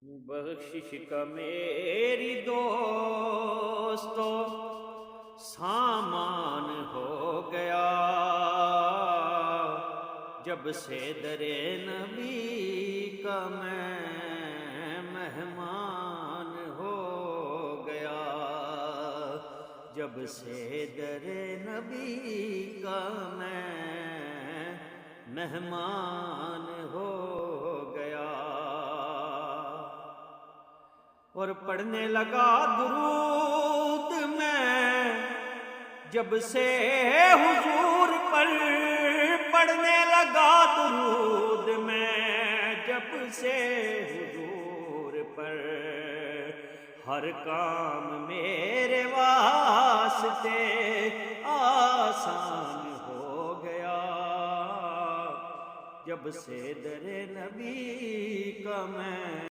بخشش کا میری دوستو سامان ہو گیا، جب سے در نبی کا میں مہمان ہو گیا، جب سے در نبی کا میں مہمان ہو گیا، اور پڑھنے لگا درود میں جب سے حضور پر، پڑھنے لگا درود میں جب سے حضور پر، ہر کام میرے واسطے آسان ہو گیا، جب سے در نبی کا میں